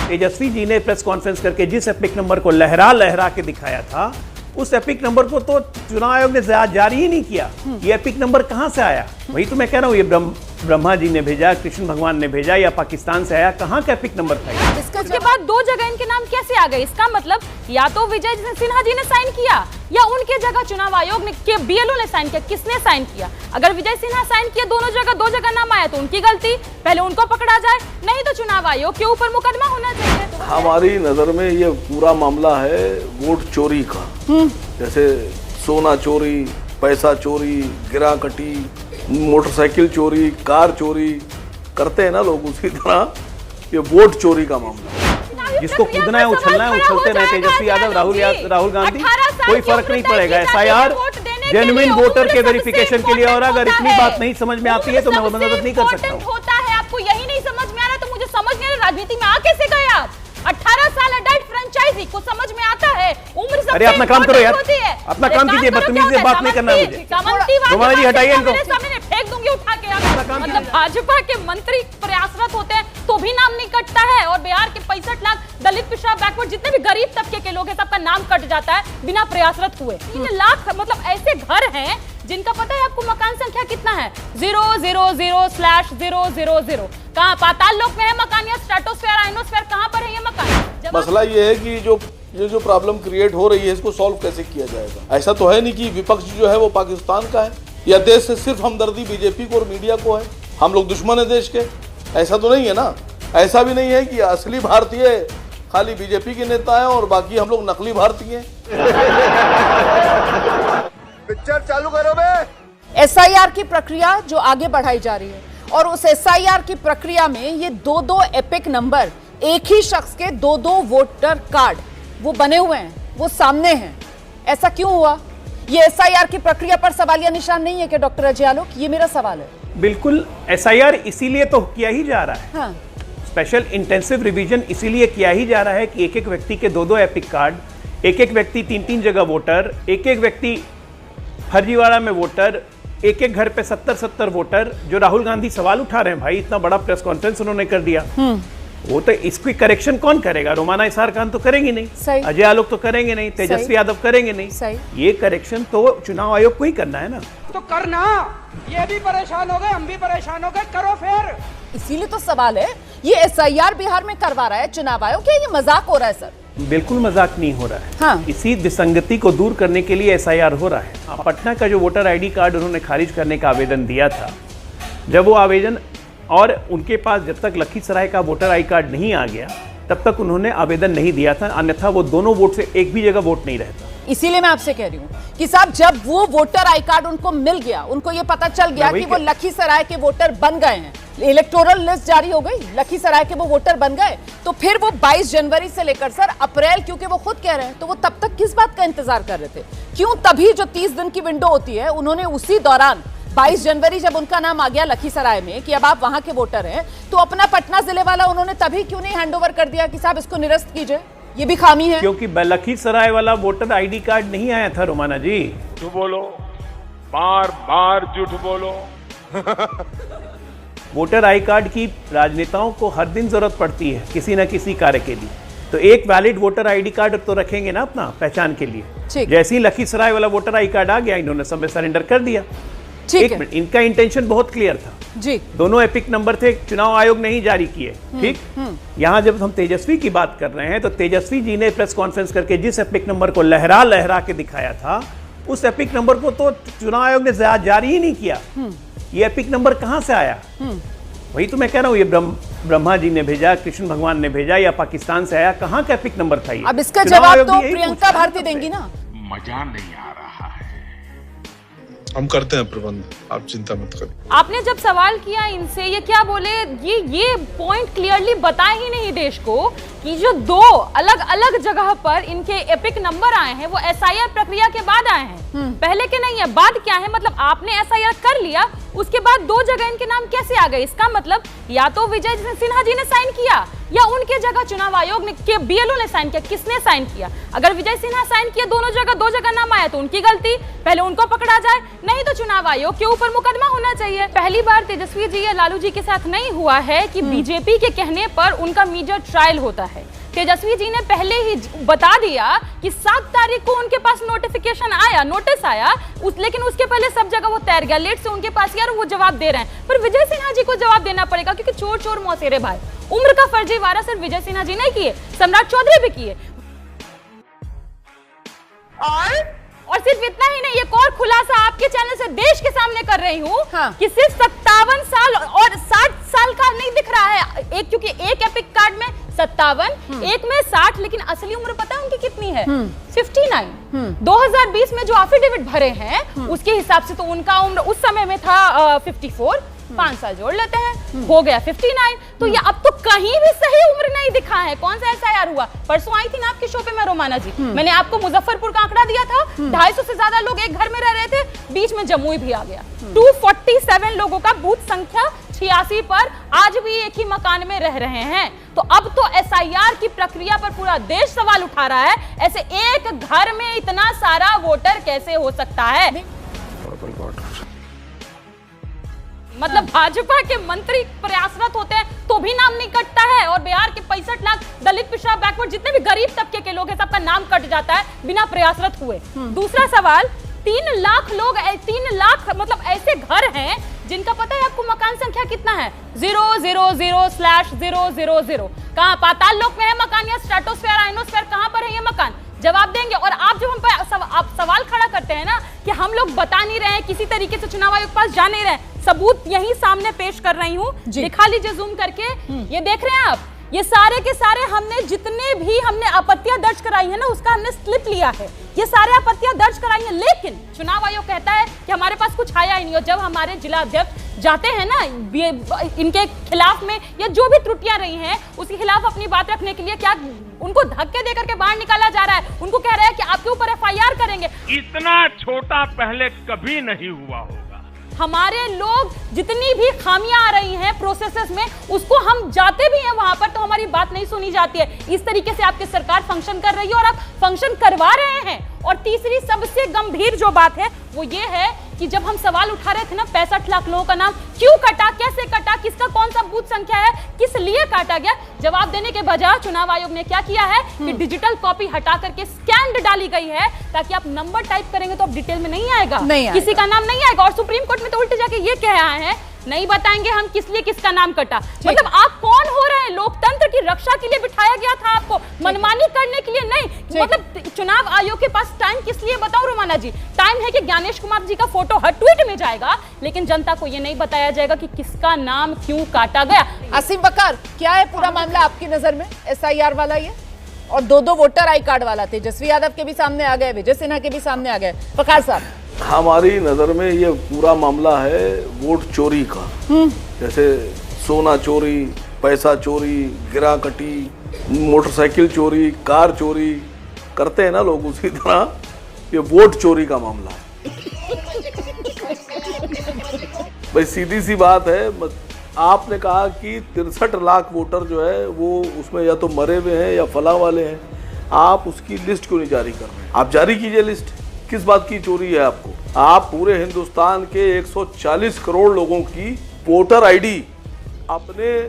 तेजस्वी जी ने press conference करके जिस एपिक नंबर को लहरा लहरा के दिखाया था, उस एपिक नंबर को तो चुनाव आयोग ने जारी ही नहीं किया। ये एपिक नंबर कहां से आया? वही तो मैं कह रहा हूं, ये ब्रह्मा जी ने भेजा, कृष्ण भगवान ने भेजा, या पाकिस्तान से आया? कहां का एपिक नंबर था? इसके बाद दो जगह इनके नाम कैसे आ गए? इसका मतलब या तो विजय सिन्हा जी ने साइन किया या उनके जगह चुनाव आयोग ने के बीएलओ ने साइन किया। किसने साइन किया? अगर विजय सिन्हा साइन किया दो जगह नाम आया तो उनकी गलती, पहले उनको पकड़ा जाए, नहीं तो चुनाव आयोग के ऊपर मुकदमा होना चाहिए। हमारी नजर में ये पूरा मामला है वोट चोरी का। जैसे सोना चोरी, पैसा चोरी, गिरा कटी, मोटरसाइकिल चोरी, कार चोरी करते हैं ना लोग, उसी तरह ये वोट चोरी का मामला है। जिसको कूदना है उछलना है, उछलते रहे तेजस्वी यादव, राहुल गांधी, कोई फर्क नहीं पड़ेगा। एसआईआर जेन्युइन वोटर के वेरिफिकेशन के लिए, और अगर इतनी बात नहीं समझ में आती है तो मैं मदद नहीं कर सकता हूं। होता है, आपको यही नहीं समझ में आ रहा तो मुझे समझ नहीं आ रहा, राजनीति में आ कैसे गए आप? 18 साल अडल्ट फ्रेंचाइजी को समझ में आता है, उम्र सबसे अरे अपना काम करो यार, अपना काम कीजिए, बदतमीजी से बात नहीं करना मुझे। रोमाना जी हटाइए इनको, फेंक दूंगी उठा के। मतलब भाजपा के मंत्री प्रयासरत होते हैं तो भी नाम नहीं कटता है, और बिहार के 65 लाख दलित पिछड़ा बैकवर्ड जितने भी गरीब तबके के लोग हैं सबका नाम कट जाता है बिना प्रयासरत हुए। 3 लाख मतलब ऐसे घर हैं जिनका पता है आपको मकान संख्या कितना है? 000/000। कहाँ पाताल लोक में है मकान या स्ट्रेटोस्फेयर आयनोस्फेयर, कहाँ पर है ये मकान? मसला ये है कि जो प्रॉब्लम क्रिएट हो रही है इसको सॉल्व कैसे किया जाएगा। ऐसा तो है नहीं कि विपक्ष जो है वो पाकिस्तान का है या देश से सिर्फ हमदर्दी बीजेपी को और मीडिया को है, हम लोग दुश्मन है देश के, ऐसा तो नहीं है ना। ऐसा भी नहीं है कि असली भारतीय खाली बीजेपी के नेता हैं और बाकी हम लोग नकली भारतीय हैं। पिक्चर चालू करो बे। एसआईआर की प्रक्रिया जो आगे बढ़ाई जा रही है, और उस एसआईआर की प्रक्रिया में ये दो एपिक नंबर, एक ही शख्स के दो वोटर कार्ड वो बने हुए हैं, वो सामने हैं। ऐसा क्यों हुआ? ये एसआईआर की प्रक्रिया पर सवालिया निशान नहीं है कि डॉक्टर अजय आलोक? ये मेरा सवाल है। बिल्कुल, एसआईआर इसीलिए तो किया ही जा रहा है। हाँ। स्पेशल इंटेंसिव रिवीजन इसीलिए किया ही जा रहा है कि एक व्यक्ति के दो एपिक कार्ड, एक व्यक्ति 3 जगह वोटर, एक व्यक्ति फर्जीवाड़ा में वोटर, एक घर पे 70 वोटर। जो राहुल गांधी सवाल उठा रहे हैं भाई, इतना बड़ा प्रेस कॉन्फ्रेंस उन्होंने कर दिया, वो तो इसकी करेक्शन कौन करेगा? रोमाना इसार खान तो करेंगे नहीं, अजय आलोक तो करेंगे नहीं, तेजस्वी यादव करेंगे नहीं। ये करेक्शन तो चुनाव आयोग को ही करना है ना। तो करना, ये भी परेशान हो गए, हम भी परेशान हो गए, करो फिर। इसीलिए तो सवाल है, ये एसआईआर बिहार में करवा रहा है चुनाव आयोग, क्या ये मजाक हो रहा है सर? बिल्कुल मजाक नहीं हो रहा है। हाँ। इसी विसंगति को दूर करने के लिए एसआईआर हो रहा है। पटना का जो वोटर आईडी कार्ड उन्होंने खारिज करने का आवेदन दिया था, जब वो आवेदन, और उनके पास जब तक लखीसराय का वोटर आई कार्ड नहीं आ गया तब तक उन्होंने आवेदन नहीं दिया था, अन्यथा वो दोनों वोट से एक भी जगह वोट नहीं रहता। इसीलिए मैं आपसे कह रही हूँ कि साहब, जब वो वोटर आई कार्ड उनको मिल गया, उनको ये पता चल गया कि वो लखीसराय के वोटर बन गए हैं, इलेक्टोरल लिस्ट जारी हो गई, लखीसराय के वो वोटर बन गए, तो फिर वो 22 जनवरी से लेकर सर अप्रैल, क्योंकि वो खुद कह रहे हैं, तो वो तब तक किस बात का इंतजार कर रहे थे? क्यों तभी जो 30 दिन की विंडो होती है, उन्होंने उसी दौरान 22 जनवरी जब उनका नाम आ गया लखीसराय में कि अब आप वहां के वोटर हैं, तो अपना पटना जिले वाला उन्होंने तभी क्यों नहीं हैंडओवर कर दिया कि साहब इसको निरस्त कीजिए? ये भी खामी है, क्योंकि लखीसराय वाला वोटर आईडी कार्ड नहीं आया था। रोमाना जी झूठ बोलो, बार झूठ बोलो। वोटर आई कार्ड की राजनेताओं को हर दिन जरूरत पड़ती है किसी न किसी कार्य के लिए, तो एक वैलिड वोटर आईडी कार्ड तो रखेंगे ना अपना पहचान के लिए। जैसे ही लखीसराय वाला वोटर आई कार्ड आ गया, इन्होंने सब सरेंडर कर दिया। एक मिनट, इनका इंटेंशन बहुत क्लियर था जी। दोनों एपिक नंबर थे, चुनाव आयोग नहीं जारी किए। ठीक, यहां जब हम तेजस्वी की बात कर रहे हैं तो तेजस्वी जी ने प्रेस कॉन्फ्रेंस करके जिस एपिक नंबर को लहरा लहरा के दिखाया था, उस एपिक नंबर को तो चुनाव आयोग ने जारी ही नहीं किया। ये एपिक नंबर कहां से आया? वही तो मैं कह रहा हूं, ये ब्रह्मा जी ने भेजा, कृष्ण भगवान ने भेजा, या पाकिस्तान से आया? कहां का एपिक नंबर था ये? अब इसका जवाब तो प्रियंका भारती देंगी ना। मजा नहीं आ रहा है। हम करते हैं प्रबंध, आप चिंता मत करिए। आपने जब सवाल किया इनसे, ये क्या बोले? ये पॉइंट क्लियरली बताए ही नहीं देश को कि जो 2 अलग अलग जगह पर इनके एपिक नंबर आए हैं वो एसआईआर प्रक्रिया के बाद आए हैं, पहले के नहीं है। बाद क्या है? मतलब आपने एसआईआर कर लिया, उसके बाद 2 जगह इनके नाम कैसे आ गए? इसका मतलब या तो विजय सिन्हा जी ने साइन किया या उनके जगह चुनाव आयोग ने के बीएलओ ने साइन किया? किसने साइन किया? अगर विजय सिन्हा साइन किया दोनों जगह, दो जगह नाम आया तो उनकी गलती, पहले उनको पकड़ा जाए, नहीं तो चुनाव आयोग के ऊपर मुकदमा होना चाहिए। पहली बार तेजस्वी जी या लालू जी के साथ नहीं हुआ है कि बीजेपी के कहने पर उनका मीडिया ट्रायल होता है। तेजस्वी जी ने पहले ही बता दिया कि 7 तारीख को उनके पास नोटिफिकेशन आया, नोटिस आया, लेकिन उसके पहले सब जगह वो तैर गया, लेट से उनके पास यार वो जवाब दे रहे हैं। पर विजय सिन्हा जी को जवाब देना पड़ेगा क्योंकि चोर चोर मौसेरे भाई। उम्र का फर्जीवाड़ा सिर्फ विजय सिन्हा जी नहीं किए, सम्राट चौधरी भी किए। और सिर्फ इतना ही नहीं, एक और खुलासा आपके चैनल से देश के सामने कर रही हूँ कि सिर्फ 57 साल और 60 साल का नहीं दिख रहा है एक, क्योंकि एक एपिक कार्ड में 57, एक में 60, लेकिन असली उम्र पता है उनकी कितनी है? 59। 2020 में जो एफिडेविट भरे हैं उसके हिसाब से तो उनका उम्र उस समय में था 54, 5 साल जोड़ लेते हैं, हो गया 59। तो ये अब तो कहीं भी सही उम्र नहीं दिखा है। कौन सा एसआईआर हुआ? परसों आई थी ना आपके शो पे मैं, रोमाना जी, मैंने आपको मुजफ्फरपुर का आंकड़ा दिया था, 250 से ज्यादा लोग एक घर में रह रहे थे, बीच में जमुई भी आ गया। 247 लोगों का बूथ संख्या 86 पर आज भी एक ही मकान में रह रहे हैं। तो अब तो एसआईआर की प्रक्रिया पर पूरा देश सवाल उठा रहा है, ऐसे एक घर में इतना सारा वोटर कैसे हो सकता है? मतलब भाजपा के मंत्री प्रयासरत होते हैं तो भी नाम नहीं कटता है, और बिहार के 65 लाख दलित, पिछड़ा, बैकवर्ड जितने भी गरीब तबके के लोग हैं सबका नाम कट जाता है बिना प्रयासरत हुए। दूसरा सवाल, 3 लाख लोग, 3 लाख मतलब ऐसे घर हैं जिनका पता है आपको मकान संख्या कितना है? 000/000। कहां पाताल लोक में है मकान या स्ट्रेटोस्फेयर, आयनोस्फेयर, कहां पर है ये मकान? जवाब देंगे। और आप जब हम पर आप सवाल खड़ा करते हैं ना कि हम लोग बता नहीं रहे हैं, किसी तरीके से चुनाव आयोग के पास जा नहीं रहे हैं, सबूत यही सामने पेश कर रही हूँ, दिखा लीजिए जूम करके। ये देख रहे हैं आप, ये सारे के सारे हमने जितने भी हमने आपत्तियां दर्ज कराई है ना उसका हमने स्लिप लिया है, ये सारे आपत्तियां दर्ज कराई हैं। लेकिन चुनाव आयोग कहता है कि हमारे पास कुछ आया ही नहीं। और जब हमारे जिला अध्यक्ष जाते हैं ना इनके खिलाफ में या जो भी त्रुटियां रही हैं उसके खिलाफ अपनी बात रखने के लिए, क्या उनको धक्के देकर के बाहर निकाला जा रहा है? उनको कह रहा है कि आपके ऊपर एफआईआर करेंगे। इतना छोटा पहले कभी नहीं हुआ होगा। हमारे लोग जितनी भी खामियां आ रही हैं प्रोसेसेस में, उसको हम जाते भी हैं वहां पर तो हमारी बात नहीं सुनी जाती है। इस तरीके से आपकी सरकार फंक्शन कर रही है और आप फंक्शन करवा रहे हैं। और तीसरी सबसे गंभीर जो बात है वो ये है कि जब हम सवाल उठा रहे थे ना 65 लाख लोगों का नाम क्यों कटा, कैसे कटा, किसका कौन सा बूथ संख्या है, किस लिए काटा गया, जवाब देने के बजाय चुनाव आयोग ने क्या किया है कि डिजिटल कॉपी हटा करके स्कैन्ड डाली गई है ताकि आप नंबर टाइप करेंगे तो अब डिटेल में नहीं आएगा, किसी का नाम नहीं आएगा। और सुप्रीम कोर्ट में तो उल्टे जाके ये कह रहा है नहीं बताएंगे हम किस लिए किसका नाम कटा। मतलब आप कौन हो रहे हैं? लोकतंत्र की रक्षा के लिए बिठाया गया था आपको, मनमानी करने के लिए नहीं। मतलब चुनाव आयोग के पास टाइम किस लिए बताओ रोमाना जी? टाइम है कि ज्ञानेश कुमार जी का फोटो हर ट्वीट में जाएगा, लेकिन जनता को ये नहीं बताया जाएगा कि किसका नाम क्यों काटा गया। असीम बकर, क्या है पूरा मामला आपकी नजर में? एसआईआर वाला ये और 2 वोटर आई कार्ड वाला, तेजस्वी यादव के भी सामने आ गए, विजय सिन्हा के भी सामने आ गए। प्रकाश साहब, हमारी नज़र में ये पूरा मामला है वोट चोरी का। जैसे सोना चोरी, पैसा चोरी, गिरा कटी, मोटरसाइकिल चोरी, कार चोरी करते हैं ना लोग, उसी तरह ये वोट चोरी का मामला है। भाई सीधी सी बात है, आपने कहा कि 63 लाख वोटर जो है वो उसमें या तो मरे हुए हैं या फला वाले हैं, आप उसकी लिस्ट क्यों नहीं जारी कर रहे हैं? आप जारी कीजिए लिस्ट। किस बात की चोरी है आपको? आप पूरे हिंदुस्तान के 140 करोड़ लोगों की वोटर आईडी अपने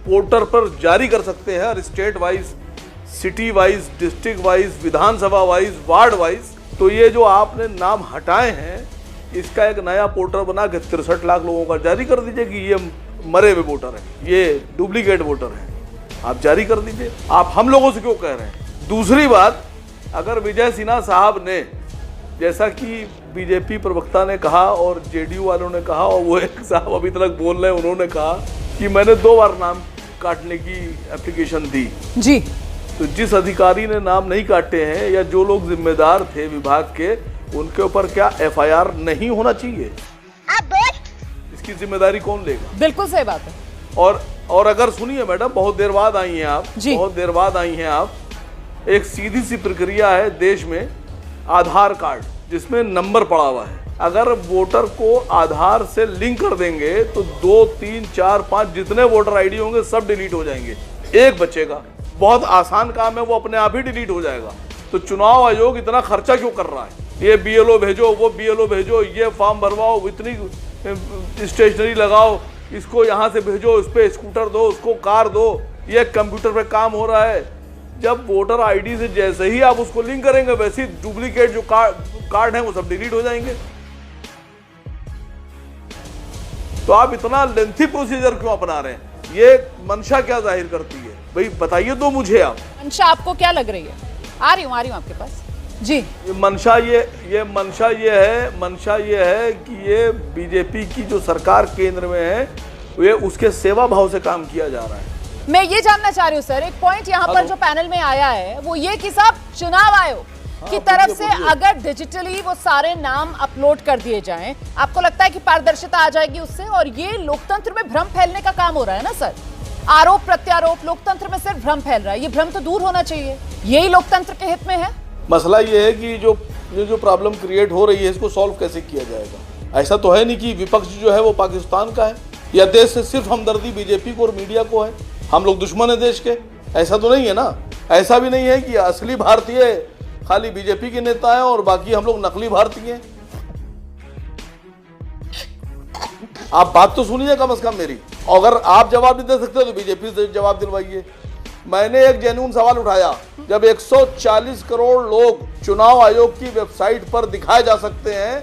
पोर्टल पर जारी कर सकते हैं, हर state wise, city wise, district wise, Vidhansabha wise, ward wise. तो ये जो आपने नाम हटाए हैं इसका एक नया पोर्टल बना के 63 लाख लोगों का जारी कर दीजिए कि ये मरे हुए वोटर हैं, ये डुप्लीकेट वोटर हैं, आप जारी कर दीजिए। आप हम लोगों से क्यों कह रहे हैं? दूसरी बात, अगर विजय सिन्हा साहब ने, जैसा कि बीजेपी प्रवक्ता ने कहा और जेडीयू वालों ने कहा और वो एक साहब अभी तक बोल रहे हैं, उन्होंने कहा कि मैंने 2 बार नाम काटने की एप्लीकेशन दी जी, तो जिस अधिकारी ने नाम नहीं काटे हैं या जो लोग जिम्मेदार थे विभाग के, उनके ऊपर क्या एफआईआर नहीं होना चाहिए? इसकी जिम्मेदारी कौन लेगा? बिल्कुल सही बात है। और अगर सुनिए मैडम, बहुत देर बाद आई हैं आप, बहुत देर बाद आई हैं आप। एक सीधी सी प्रक्रिया है देश में, आधार कार्ड जिसमें नंबर पड़ा हुआ है, अगर वोटर को आधार से लिंक कर देंगे तो 2, 3, 4, 5 जितने वोटर आईडी होंगे सब डिलीट हो जाएंगे। एक बचेगा, बहुत आसान काम है, वो अपने आप ही डिलीट हो जाएगा। तो चुनाव आयोग इतना खर्चा क्यों कर रहा है? ये BLO भेजो, वो BLO भेजो, ये फॉर्म भरवाओ, इतनी स्टेशनरी लगाओ, इसको यहाँ से भेजो, इस पे स्कूटर दो, उसको कार दो, ये कंप्यूटर पे काम हो रहा है। जब वोटर आईडी से जैसे ही आप उसको लिंक करेंगे, वैसे ही डुप्लीकेट जो कार्ड हैं वो सब डिलीट हो जाएंगे। तो आप इतना लेंथी प्रोसीजर क्यों अपना रहे हैं? ये मंशा क्या जाहिर करती है? भाई बताइए तो मुझे आप। मंशा आपको क्या लग रही है? आ रही हूँ आपके पास जी। ये मंशा ये है कि ये बीजेपी की जो सरकार केंद्र में है, वे उसके सेवा भाव से काम किया जा रहा है। मैं ये जानना चाह रही हूँ सर, एक पॉइंट यहाँ पर जो पैनल में आया है वो ये कि साहब चुनाव आयोग की तरफ से अगर डिजिटली वो सारे नाम अपलोड कर दिए जाएं, आपको लगता है कि पारदर्शिता आ जाएगी उससे? और ये लोकतंत्र में भ्रम फैलने का काम हो रहा है ना सर, आरोप प्रत्यारोप, लोकतंत्र में सिर्फ भ्रम फैल रहा है। ये भ्रम तो दूर होना चाहिए, यही लोकतंत्र के हित में है। मसला ये है कि जो प्रॉब्लम क्रिएट हो रही है, इसको सॉल्व कैसे किया जाएगा? ऐसा तो है नहीं कि विपक्ष जो है वो पाकिस्तान का है या देश से सिर्फ हमदर्दी बीजेपी को और मीडिया को है, हम लोग दुश्मन है देश के। ऐसा तो नहीं है ना। ऐसा भी नहीं है कि असली भारतीय खाली बीजेपी के नेता हैं और बाकी हम लोग नकली भारतीय हैं। आप बात तो सुनिए कम से कम मेरी। अगर आप जवाब नहीं दे सकते तो बीजेपी से जवाब दिलवाइए। मैंने एक जेन्युइन सवाल उठाया, जब 140 करोड़ लोग चुनाव आयोग की वेबसाइट पर दिखाए जा सकते हैं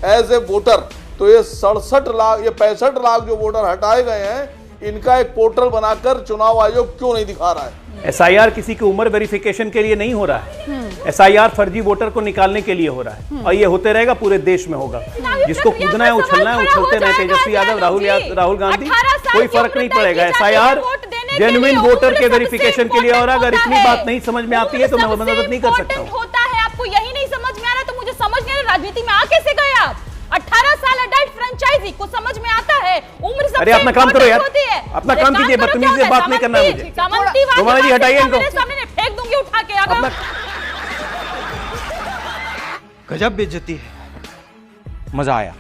एज ए वोटर, तो ये 65 लाख जो वोटर हटाए गए हैं, इनका एक पोर्टल बनाकर चुनाव आयोग क्यों नहीं दिखा रहा है? SIR किसी की उम्र वेरिफिकेशन के लिए नहीं हो रहा है। SIR फर्जी वोटर को निकालने के लिए हो रहा है और ये होते रहेगा, पूरे देश में होगा। जिसको कूदना है, उछलना है, उछलते रहे। तेजस्वी यादव, राहुल गांधी, कोई फर्क नहीं पड़ेगा। SIR जेन्युइन वोटर के वेरिफिकेशन के लिए हो रहा है। अगर इतनी बात नहीं समझ में आती है तो मैं मदद नहीं कर सकता हूँ। होता है, आपको यही नहीं समझ में आ रहा तो मुझे समझ नहीं आ रहा, राजनीति में आ कैसे गए आप? 18 साल अडल्ट फ्रेंचाइजी को समझ में आता है, उम्र सबसे अरे अपना काम करो यार, होती है। अपना काम कीजिए, बदतमीजी से बात नहीं करना है मुझे। तुम्हारा जी हटाइए इनको, सामने फेंक दूंगी उठा के। अगर गजब बेइज्जती है, मजा आया।